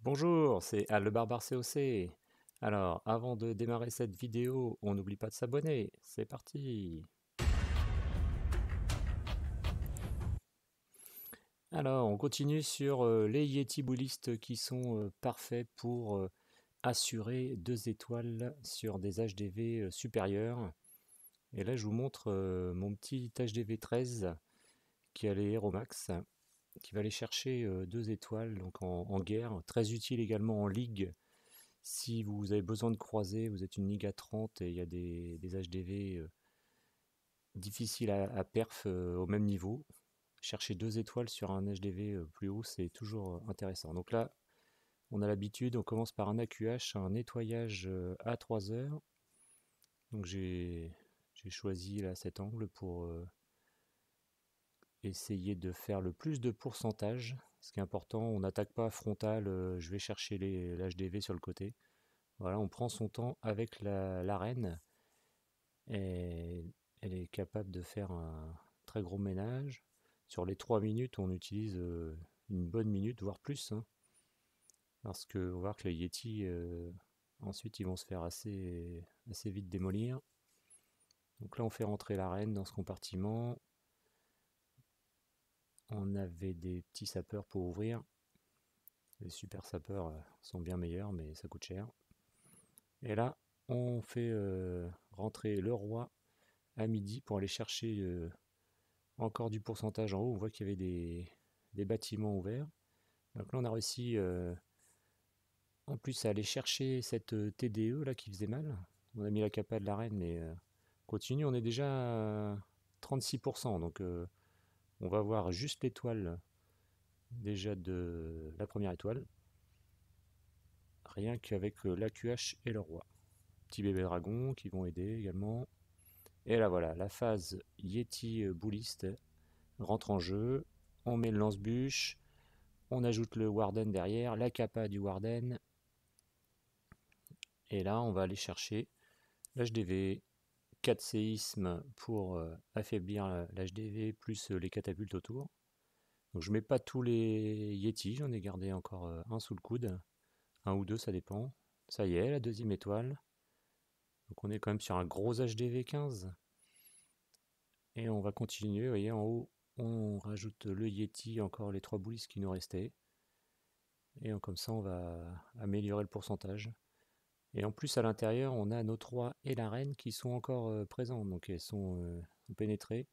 Bonjour, c'est Al le Barbare COC. Alors, avant de démarrer cette vidéo, on n'oublie pas de s'abonner. C'est parti. Alors, on continue sur les Yeti boulistes qui sont parfaits pour assurer 2 étoiles sur des HDV supérieurs. Et là, je vous montre mon petit HDV 13 qui a les Aeromax, qui va aller chercher 2 étoiles donc en guerre. Très utile également en ligue. Si vous avez besoin de croiser, vous êtes une ligue à 30 et il y a des HDV difficiles à perf au même niveau, chercher 2 étoiles sur un HDV plus haut, c'est toujours intéressant. Donc là, on a l'habitude, on commence par un AQH, un nettoyage à 3 heures. Donc j'ai choisi là cet angle pour essayer de faire le plus de pourcentage. Ce qui est important, on n'attaque pas frontal, je vais chercher l'HDV sur le côté. Voilà, on prend son temps avec l'arène. Et elle est capable de faire un très gros ménage. Sur les 3 minutes, on utilise une bonne minute, voire plus, hein, parce que on va voir que les Yeti, ensuite, ils vont se faire assez vite démolir. Donc là, on fait rentrer la reine dans ce compartiment. On avait des petits sapeurs pour ouvrir. Les super sapeurs sont bien meilleurs, mais ça coûte cher. Et là, on fait rentrer le roi à midi pour aller chercher encore du pourcentage en haut. On voit qu'il y avait des bâtiments ouverts. Donc là, on a réussi en plus à aller chercher cette TDE là qui faisait mal. On a mis la capa de l'arène, mais continue. On est déjà à 36%. Donc on va voir juste l'étoile déjà de la première étoile. Rien qu'avec l'AQH et le roi. Petit bébé dragon qui vont aider également. Et là voilà, la phase Yeti bouliste rentre en jeu. On met le lance-bûche. On ajoute le Warden derrière, la capa du Warden. Et là, on va aller chercher l'HDV, 4 séismes pour affaiblir l'HDV, plus les catapultes autour. Donc je mets pas tous les Yeti, j'en ai gardé encore un sous le coude. Un ou deux, ça dépend. Ça y est, la deuxième étoile. Donc on est quand même sur un gros HDV 15. Et on va continuer, vous voyez, en haut, on rajoute le Yeti, encore les 3 boulistes qui nous restaient. Et comme ça, on va améliorer le pourcentage. Et en plus, à l'intérieur, on a nos 3 et la reine qui sont encore présents. Donc elles sont pénétrées.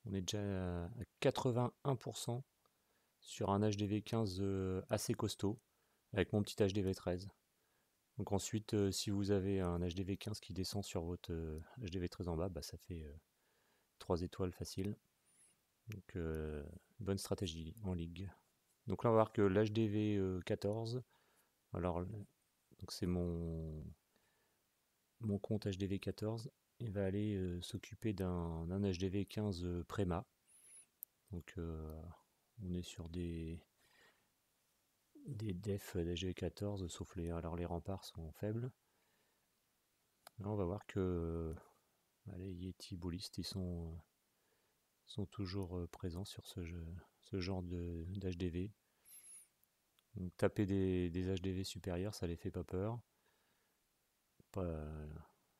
On est déjà à 81% sur un HDV 15 assez costaud, avec mon petit HDV 13. Donc ensuite, si vous avez un HDV 15 qui descend sur votre HDV 13 en bas, bah, ça fait 3 étoiles facile. Donc bonne stratégie en ligue. Donc là, on va voir que l'HDV 14, alors donc c'est mon compte HDV 14, il va aller s'occuper d'un HDV 15 Préma. Donc on est sur des defs d'HDV 14, sauf alors les remparts sont faibles. Là, on va voir que les Yeti Bullistes, ils sont toujours présents sur ce genre d'HDV. Donc taper des HDV supérieurs, ça les fait pas peur. Pas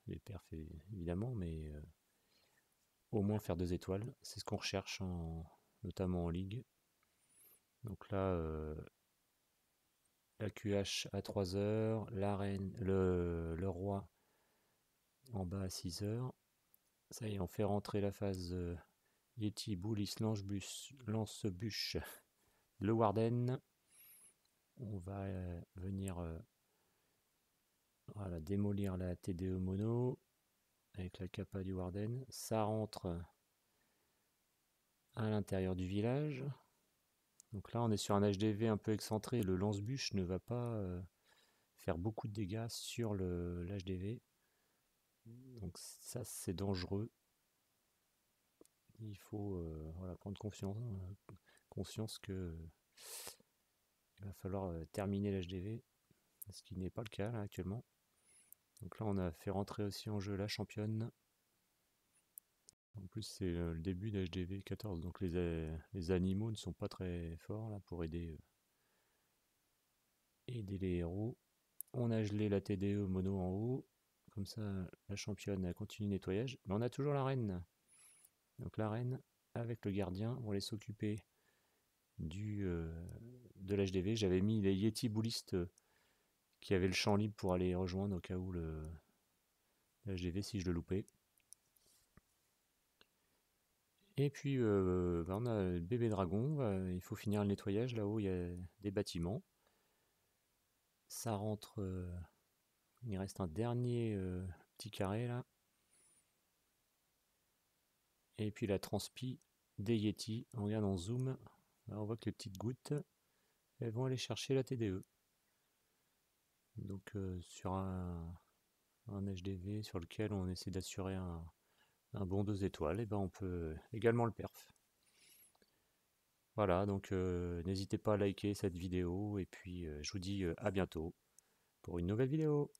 les perfs évidemment, mais au moins faire 2 étoiles. C'est ce qu'on recherche, notamment en ligue. Donc là, la QH à 3 heures, la reine, le roi en bas à 6 heures. Ça y est, on fait rentrer la phase Yeti, Boulis, Lance-Bûche, le Warden. On va venir voilà, démolir la TDE mono avec la capa du Warden. Ça rentre à l'intérieur du village. Donc là, on est sur un HDV un peu excentré. Le lance-bûche ne va pas faire beaucoup de dégâts sur l'HDV. Donc ça, c'est dangereux. Il faut voilà, prendre conscience que il va falloir terminer l'HDV, ce qui n'est pas le cas là actuellement. Donc là, on a fait rentrer aussi en jeu la championne. En plus, c'est le début d'HDV 14, donc les animaux ne sont pas très forts là pour aider aider les héros. On a gelé la TDE mono en haut. Comme ça, la championne elle continue le nettoyage. Mais on a toujours la reine. Donc la reine avec le gardien vont aller s'occuper de l'HDV. J'avais mis les Yeti boulistes qui avaient le champ libre pour aller rejoindre au cas où l'HDV si je le loupais. Et puis on a le bébé dragon, il faut finir le nettoyage. Là-haut il y a des bâtiments. Ça rentre, il reste un dernier petit carré là. Et puis la transpi des Yeti, on regarde en zoom, là, on voit que les petites gouttes, elles vont aller chercher la TDE. Donc sur un HDV sur lequel on essaie d'assurer un bon 2 étoiles, et ben on peut également le perf. Voilà, donc n'hésitez pas à liker cette vidéo, et puis je vous dis à bientôt pour une nouvelle vidéo.